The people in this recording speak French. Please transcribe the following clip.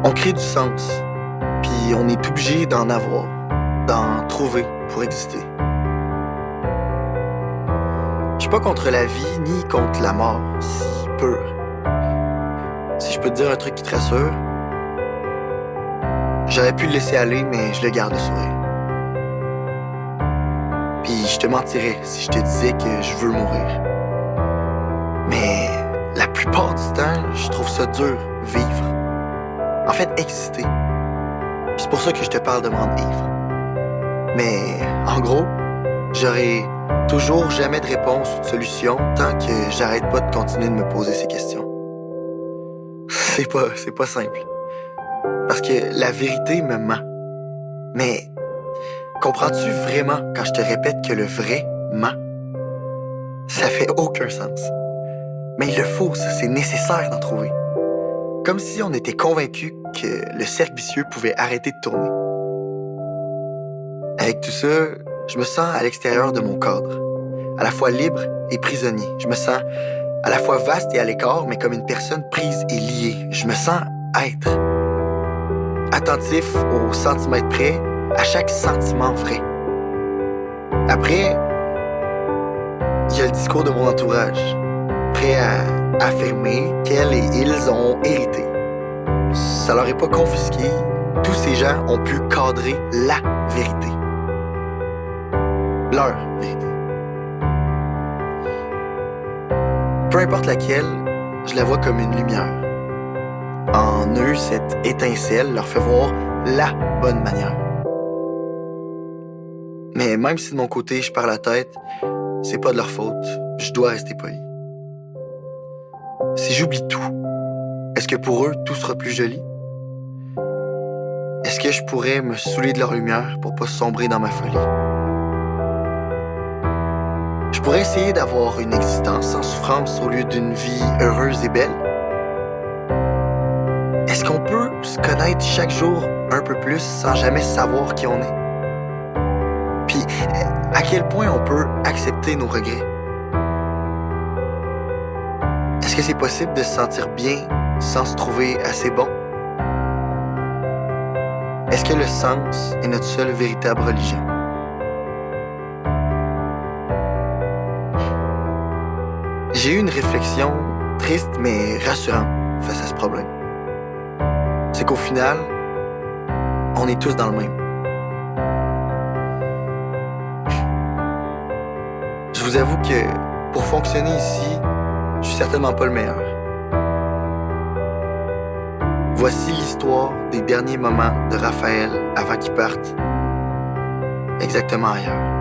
On crée du sens, puis on est obligé d'en avoir, d'en trouver pour exister. Je suis pas contre la vie ni contre la mort, si pure. Si je peux te dire un truc qui te rassure, j'aurais pu le laisser aller, mais je le garde le sourire. Puis je te mentirais si je te disais que je veux mourir. Mais la plupart du temps, je trouve ça dur, vivre. En fait, exister. Puis c'est pour ça que je te parle de me rendre ivre. Mais en gros, j'aurai toujours jamais de réponse ou de solution tant que j'arrête pas de continuer de me poser ces questions. C'est pas simple. Parce que la vérité me ment. Mais comprends-tu vraiment quand je te répète que le vrai ment? Ça fait aucun sens. Mais il le faut, ça, c'est nécessaire d'en trouver. Comme si on était convaincu que le cercle vicieux pouvait arrêter de tourner. Avec tout ça, je me sens à l'extérieur de mon cadre, à la fois libre et prisonnier. Je me sens à la fois vaste et à l'écart, mais comme une personne prise et liée. Je me sens être. Attentif au centimètre près, à chaque sentiment vrai. Après, il y a le discours de mon entourage, prêt à affirmer qu'elles et ils ont hérité. Ça leur est pas confisqué. Tous ces gens ont pu cadrer la vérité. Leur vérité. Peu importe laquelle, je la vois comme une lumière. En eux, cette étincelle leur fait voir la bonne manière. Mais même si de mon côté, je perds la tête, c'est pas de leur faute. Je dois rester poli. Si j'oublie tout, est-ce que pour eux, tout sera plus joli? Est-ce que je pourrais me saouler de leur lumière pour pas sombrer dans ma folie? Je pourrais essayer d'avoir une existence sans souffrance au lieu d'une vie heureuse et belle? Est-ce qu'on peut se connaître chaque jour un peu plus sans jamais savoir qui on est? Puis, à quel point on peut accepter nos regrets? Est-ce que c'est possible de se sentir bien sans se trouver assez bon? Est-ce que le sens est notre seule véritable religion? J'ai eu une réflexion triste mais rassurante face à ce problème. C'est qu'au final, on est tous dans le même. Je vous avoue que pour fonctionner ici, je suis certainement pas le meilleur. Voici l'histoire des derniers moments de Raphaël avant qu'il parte exactement ailleurs.